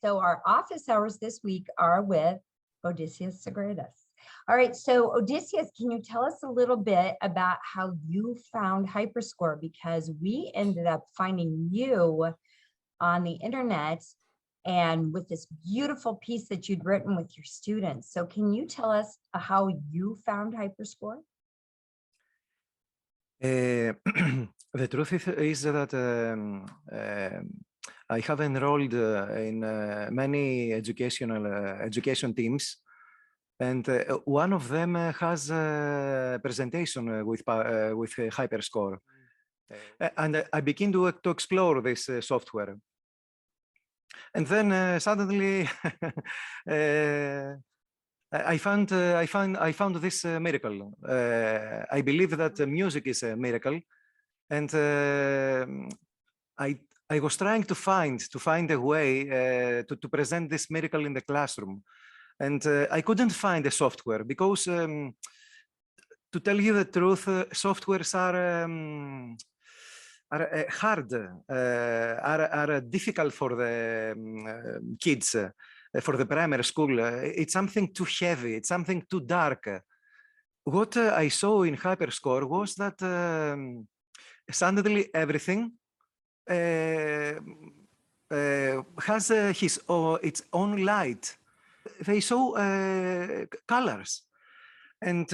So our office hours this week are with Odysseas Sagredos. All right, so Odysseas, can you tell us a little bit about how you found Hyperscore? Because we ended up finding you on the internet and with this beautiful piece that you'd written with your students. So can you tell us how you found Hyperscore? The truth is that I have enrolled in many education teams, and one of them has a presentation with Hyperscore, and I begin to explore this software, and then suddenly I found this miracle. I believe that music is a miracle, and I was trying to find a way to present this miracle in the classroom, and I couldn't find a software because, to tell you the truth, softwares are hard, are difficult for the kids. For the primary school, it's something too heavy, it's something too dark. What I saw in Hyperscore was that suddenly everything has its own light. They saw colors, and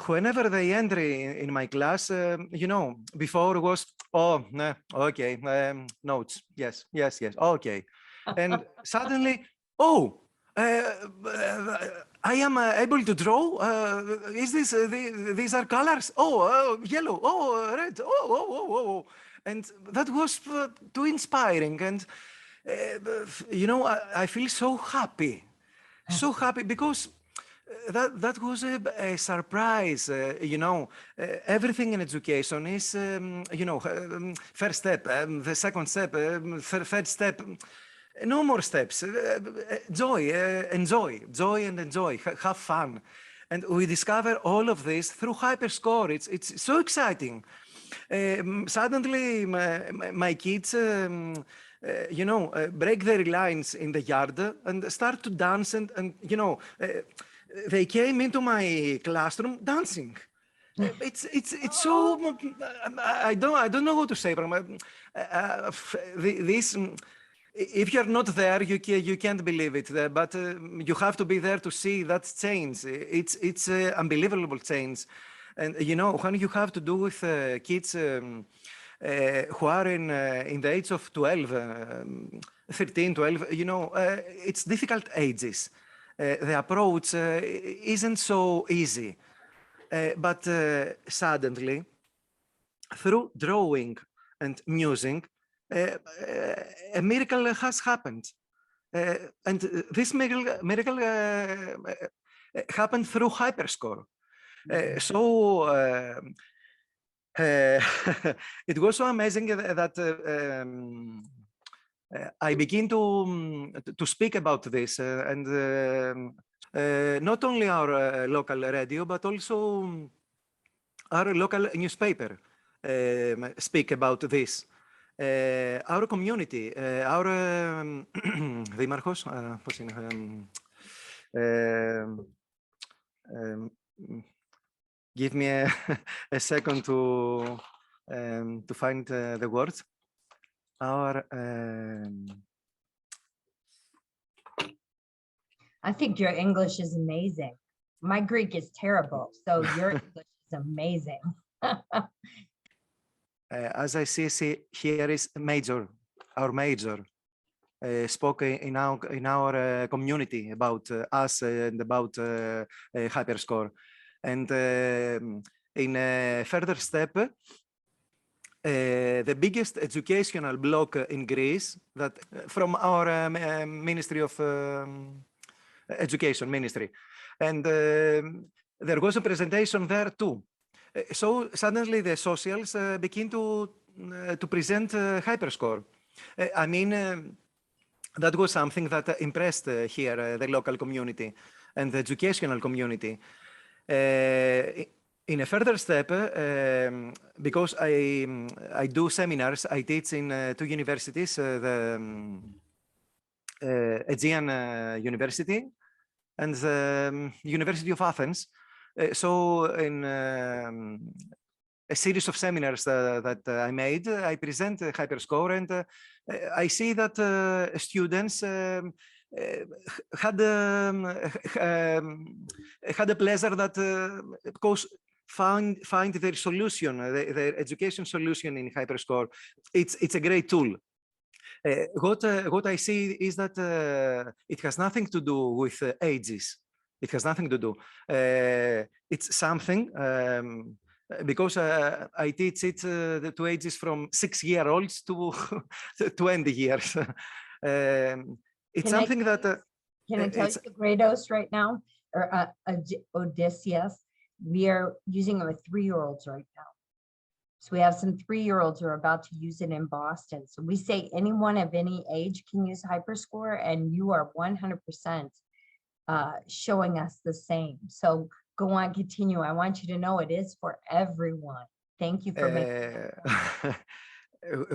whenever they enter in my class, you know, before was, oh, okay, notes, yes, okay. And suddenly, oh, I am able to draw. Is this, these are colors? Oh, yellow, oh, red, oh. And that was too inspiring. And, you know, I feel so happy because that was a surprise. You know, everything in education is, you know, first step, the second step, third step. No more steps. Joy, enjoy, and enjoy. Have fun, and we discover all of this through Hyperscore. It's so exciting. Suddenly, my kids, you know, break their lines in the yard and start to dance, and you know, they came into my classroom dancing. It's so I don't know what to say, but this. If you're not there, you can't believe it. But you have to be there to see that change. It's unbelievable change. And you know, when you have to do with kids who are in the age of 12, 13, 12, you know, it's difficult ages. The approach isn't so easy. But suddenly, through drawing and music, a miracle has happened. And this miracle happened through Hyperscore. So it was so amazing that I begin to speak about this, and not only our local radio, but also our local newspaper speak about this. Our community, our Δήμαρχος, πώς είναι, give me a second to find the words. Our I think your English is amazing. My Greek is terrible, so your English is amazing. As I see here is our major spoke in our community about us and about Hyperscore. And in a further step, the biggest educational block in Greece, that from our Ministry of Education Ministry, and there was a presentation there too. So suddenly the socials begin to present Hyperscore. I mean, that was something that impressed here the local community and the educational community. In a further step, because I do seminars, I teach in 2 universities, the Aegean University and the University of Athens. So in a series of seminars that I made, I present Hyperscore, and I see that students had had a pleasure that because find their solution, their education solution in Hyperscore. It's a great tool. What I see is that it has nothing to do with ages. It has nothing to do. It's something because I teach it to ages from 6-year-olds to 20 years. It's Can I something tell that you, can I tell you Sagredos right now, or Odysseus? We are using it with 3-year-olds right now. So we have some 3-year-olds who are about to use it in Boston. So we say anyone of any age can use Hyperscore, and you are 100% showing us the same. So go on, continue. I want you to know it is for everyone. Thank you for making that point.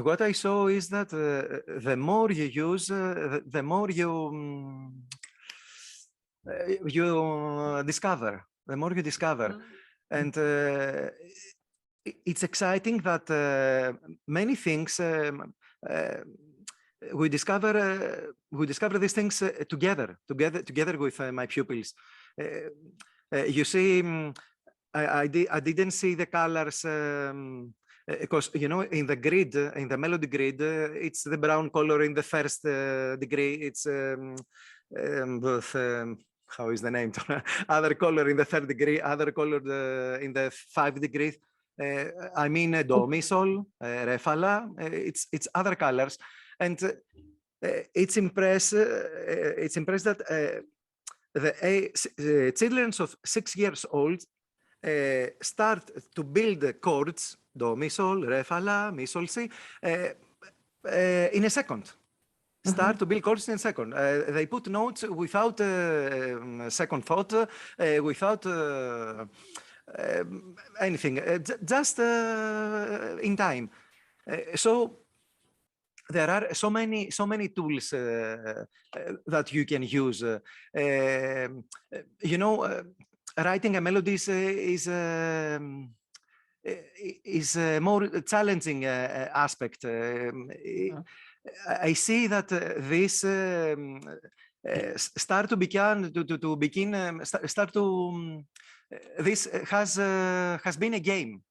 What I saw is that the more you use, the more you discover. The more you discover, and it's exciting that many things we discover these things together with my pupils. You see, I didn't see the colors because in the grid, in the melody grid, it's the brown color in the first degree. It's how is the name? Other color in the third degree, other color in the 5 degrees. I mean, do, mi, sol, re, fa, la. It's other colors, and it's impressed that the children of 6 years old start to build chords, do, mi, sol, re, fa, la, mi, sol, si, in a second. Start to build chords in a second. They put notes without second thought, without anything, just in time. So there are so many tools that you can use. Writing a melody is a more challenging aspect. I see that this start to begin this has been a game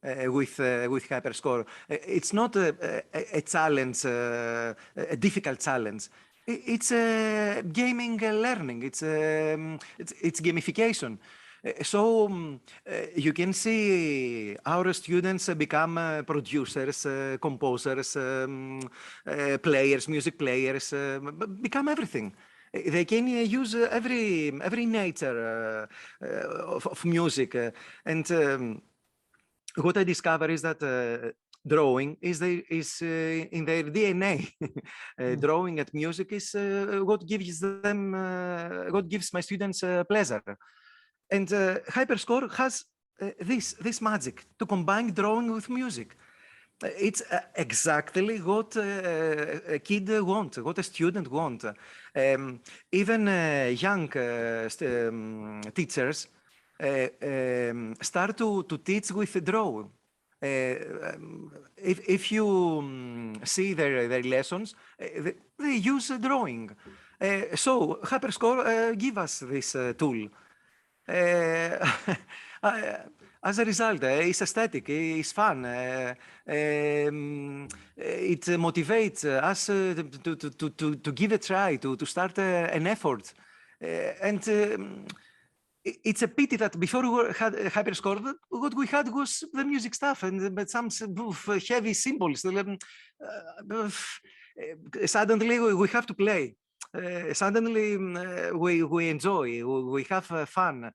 with Hyperscore. It's not a challenge, a difficult challenge. It's gaming learning. It's gamification. So you can see our students become producers, composers, players, music players, become everything. They can use every nature of music, and what I discover is that drawing is in their DNA. Drawing at music is what gives them, what gives my students pleasure. And Hyperscore has this magic to combine drawing with music. It's exactly what a kid wants, what a student wants. Even young teachers start to teach with drawing. If you see their lessons, they use drawing. So Hyperscore give us this tool. As a result, it's aesthetic, it's fun. It motivates us to give a try, to start an effort. And it's a pity that before we had Hyperscore, what we had was the music stuff but some heavy symbols. Suddenly we have to play. Suddenly we enjoy, we have fun.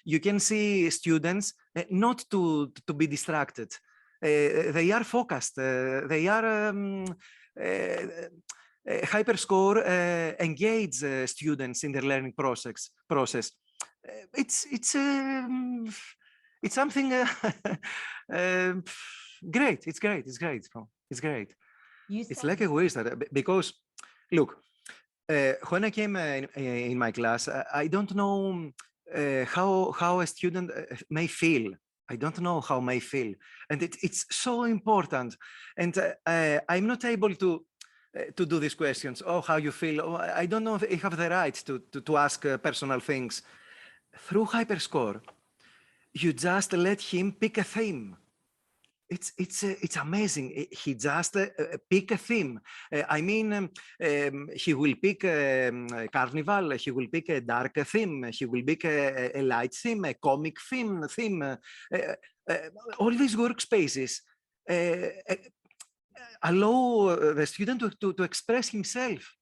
You can see students not to be distracted. They are focused. They are Hyperscore engage students in their learning process. It's something great. It's great. It's great. It's great. It's like a wizard because look. When I came in my class, I don't know how a student may feel. I don't know how may feel, and it's so important. And I'm not able to do these questions. Oh, how you feel? Oh, I don't know if I have the right to ask personal things. Through Hyperscore, you just let him pick a theme. It's amazing. He just pick a theme. I mean, he will pick carnival. He will pick a dark theme. He will pick a light theme, a comic theme. All these workspaces allow the student to express himself.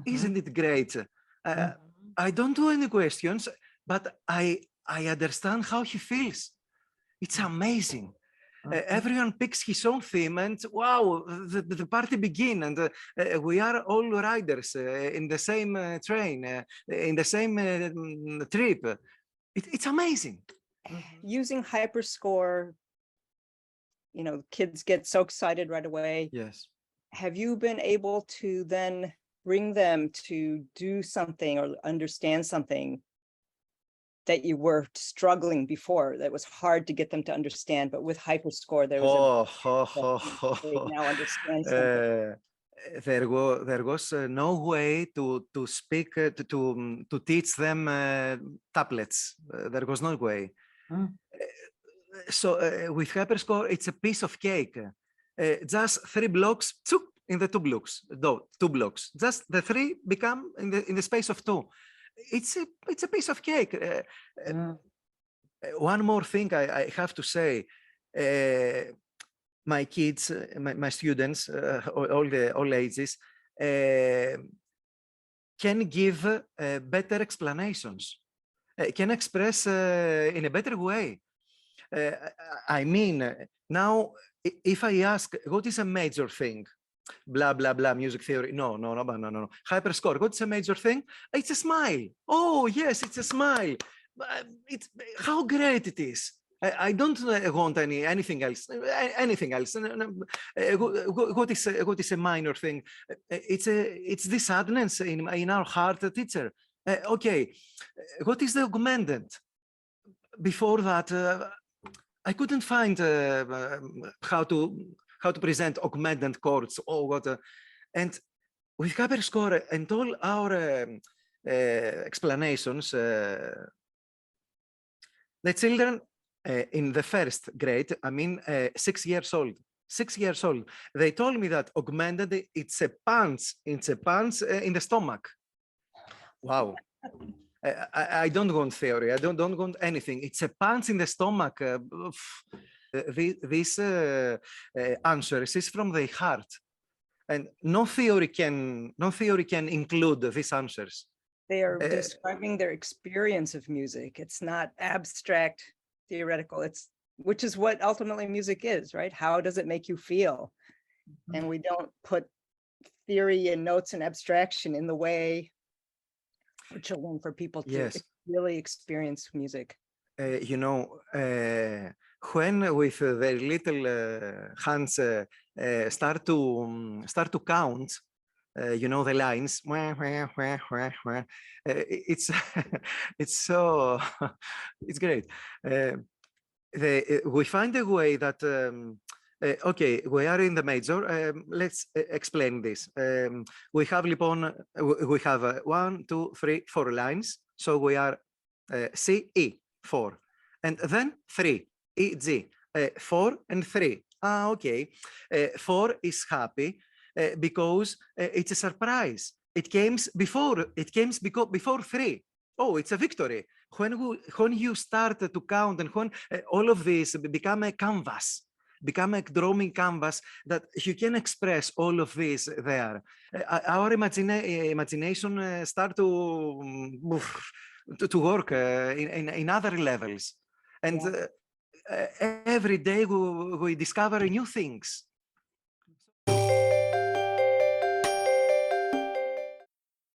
Isn't it great? I don't do any questions, but I understand how he feels. It's amazing. Everyone picks his own theme, and wow, the party begin, and we are all riders in the same train, in the same trip. It's amazing. Using Hyperscore, you know, kids get so excited right away. Yes. Have you been able to then bring them to do something or understand something that you were struggling before, that was hard to get them to understand, but with Hyperscore, there was they now understand something. There was no way to speak to teach them tablets. There was no way. So with Hyperscore, it's a piece of cake. Just 3 blocks in the 2 blocks. 2 blocks. Just the 3 become in the space of 2. It's a piece of cake. One more thing I have to say. My kids, my students, all ages, can give better explanations, can express in a better way. I mean, now, if I ask, what is a major thing? Blah, blah, blah, music theory. No. Hyperscore, what's a major thing? It's a smile. Oh, yes, it's a smile. It's how great it is. I don't want anything else. What is a minor thing? It's the sadness in our heart, teacher. Okay, what is the augmented? Before that, I couldn't find how to present augmented chords or what. And with Hyperscore and all our explanations, the children in the first grade, I mean 6 years old, 6 years old, they told me that augmented, it's a punch in the stomach. Wow. I don't want theory. I don't want anything. It's a punch in the stomach. This answers is from the heart, and no theory can include these answers. They are describing their experience of music. It's not abstract, theoretical. Which is what ultimately music is, right? How does it make you feel? And we don't put theory and notes and abstraction in the way for children, for people to really experience music. You know, when with the little hands start to count, you know, the lines. It's so it's great. We find a way that. Okay, we are in the major. Let's explain this. We have 1, 2, 3, 4 lines. So we are C, E, 4. And then 3, E, G, 4 and 3. Okay. 4 is happy because it's a surprise. It came before 3. Oh, it's a victory. When you start to count and when all of this become a canvas, become a drawing canvas that you can express all of this there. Our imagination start to work in other levels. And every day we discover new things.